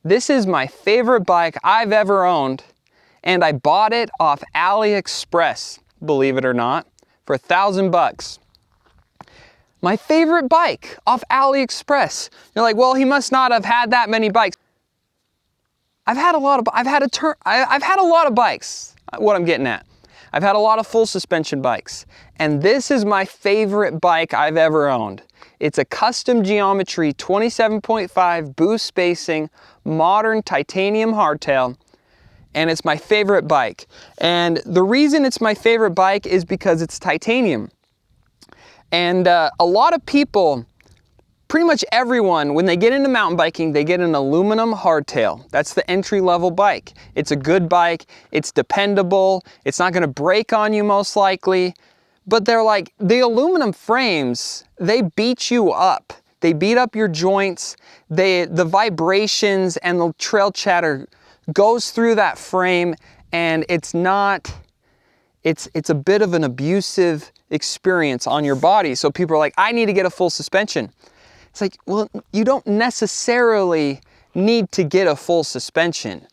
This is my favorite bike I've ever owned, and I bought it off AliExpress, believe it or not, for $1,000. My favorite bike off AliExpress. You're like, well, he must not have had that many bikes. I've had a lot of bikes, what I'm getting at. I've had a lot of full suspension bikes, and this is my favorite bike I've ever owned. It's a custom geometry 27.5 boost spacing modern titanium hardtail, and it's my favorite bike. And the reason it's my favorite bike is because it's titanium. And a lot of people, pretty much everyone, when they get into mountain biking, they get an aluminum hardtail. That's the entry-level bike. It's a good bike, it's dependable, it's not gonna break on you most likely, but they're like, the aluminum frames, they beat you up. They beat up your joints, the vibrations and the trail chatter goes through that frame, and it's a bit of an abusive experience on your body. So people are like, I need to get a full suspension. It's like, well, you don't necessarily need to get a full suspension.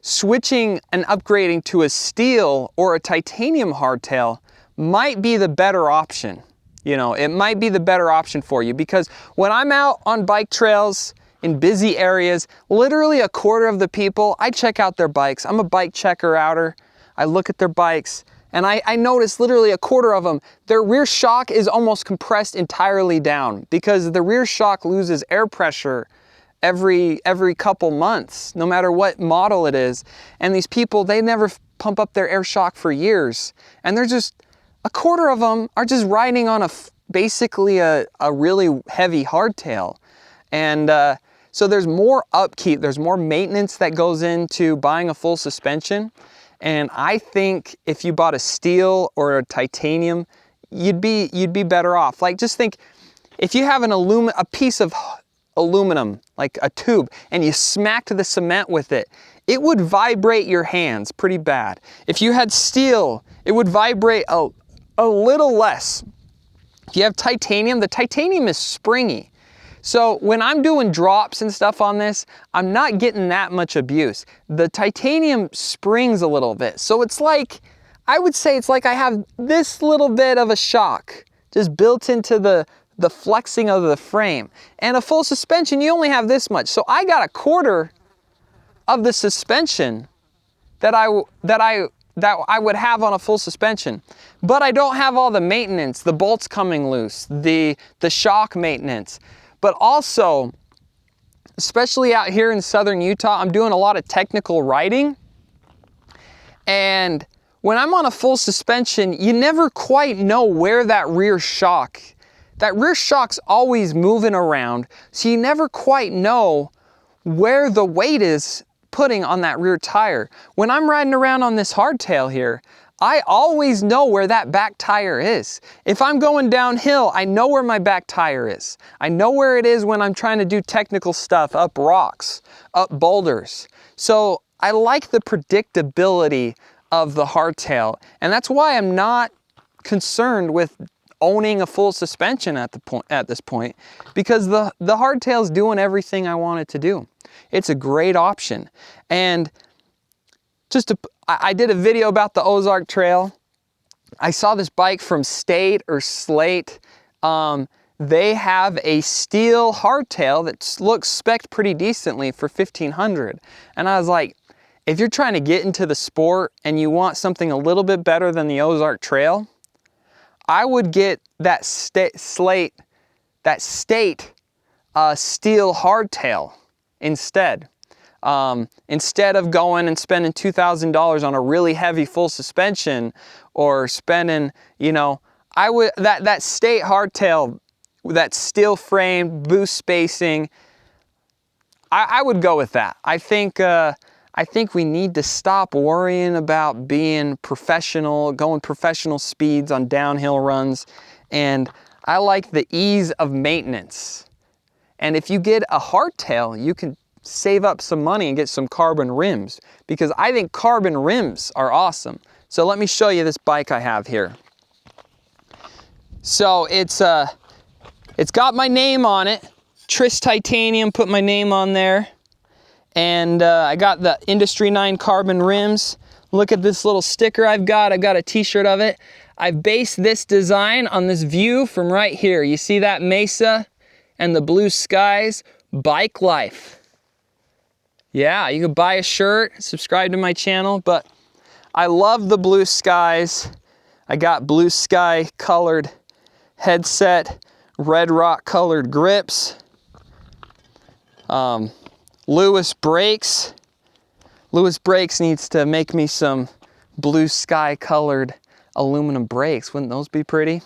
Switching and upgrading to a steel or a titanium hardtail might be the better option. You know, it might be the better option for you, because when I'm out on bike trails in busy areas, literally a quarter of the people, I check out their bikes. I'm a bike checker outer. I look at their bikes, and I notice literally a quarter of them, their rear shock is almost compressed entirely down, because the rear shock loses air pressure every couple months, no matter what model it is. And these people, they never pump up their air shock for years. And they're just, a quarter of them are just riding on basically a really heavy hardtail. And so there's more upkeep, there's more maintenance that goes into buying a full suspension. And I think if you bought a steel or a titanium, you'd be better off. Like, just think, if you have a piece of aluminum, like a tube, and you smacked the cement with it, it would vibrate your hands pretty bad. If you had steel, it would vibrate a little less. If you have titanium, the titanium is springy. So when I'm doing drops and stuff on this, I'm not getting that much abuse. The titanium springs a little bit. So it's like, I would say it's like I have this little bit of a shock just built into the flexing of the frame. And a full suspension, you only have this much. So I got a quarter of the suspension that I would have on a full suspension. But I don't have all the maintenance, the bolts coming loose, the shock maintenance. But also, especially out here in southern Utah, I'm doing a lot of technical riding. And when I'm on a full suspension, you never quite know where that rear shock's always moving around. So you never quite know where the weight is putting on that rear tire. When I'm riding around on this hardtail here, I always know where that back tire is. If I'm going downhill, I know where my back tire is. I know where it is when I'm trying to do technical stuff, up rocks, up boulders. So I like the predictability of the hardtail, and that's why I'm not concerned with owning a full suspension at this point, because the hardtail's doing everything I want it to do. It's a great option. And I did a video about the Ozark Trail. I saw this bike from State or Slate. They have a steel hardtail that looks spec'd pretty decently for $1,500. And I was like, if you're trying to get into the sport and you want something a little bit better than the Ozark Trail, I would get that State steel hardtail instead. Instead of going and spending $2,000 on a really heavy full suspension, or spending, that State hardtail, that steel frame, boost spacing, I would go with that. I think we need to stop worrying about being professional, going professional speeds on downhill runs, and I like the ease of maintenance. And if you get a hardtail, you can save up some money and get some carbon rims, because I think carbon rims are awesome. So let me show you this bike I have here. So it's got my name on it. Tris Titanium, put my name on there. And I got the Industry 9 carbon rims. Look at this little sticker I've got. I got a t-shirt of it. I've based this design on this view from right here. You see that mesa and the blue skies? Bike life. Yeah, you can buy a shirt, subscribe to my channel, but I love the blue skies. I got blue sky colored headset, red rock colored grips. Lewis brakes. Lewis Brakes needs to make me some blue sky colored aluminum brakes. Wouldn't those be pretty?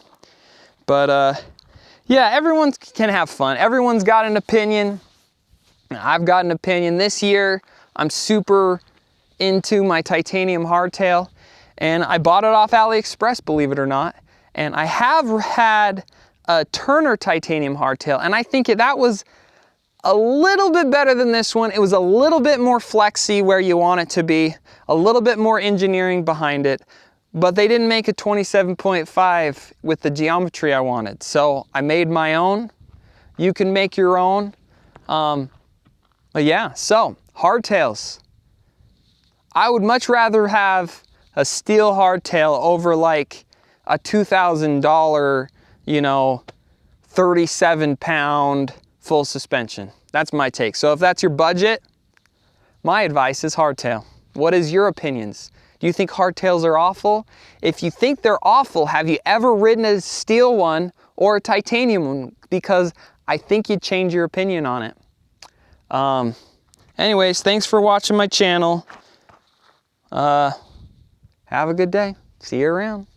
But yeah, everyone can have fun. Everyone's got an opinion. I've got an opinion. This year, I'm super into my titanium hardtail, and I bought it off AliExpress, believe it or not. And I have had a Turner titanium hardtail, and I think that was a little bit better than this one. It was a little bit more flexy where you want it to be, a little bit more engineering behind it, but they didn't make a 27.5 with the geometry I wanted. So I made my own. You can make your own. But yeah, so hardtails. I would much rather have a steel hardtail over like a $2,000, you know, 37-pound full suspension. That's my take. So if that's your budget, my advice is hardtail. What is your opinions? Do you think hardtails are awful? If you think they're awful, have you ever ridden a steel one or a titanium one? Because I think you'd change your opinion on it. Anyways, thanks for watching my channel. Have a good day. See you around.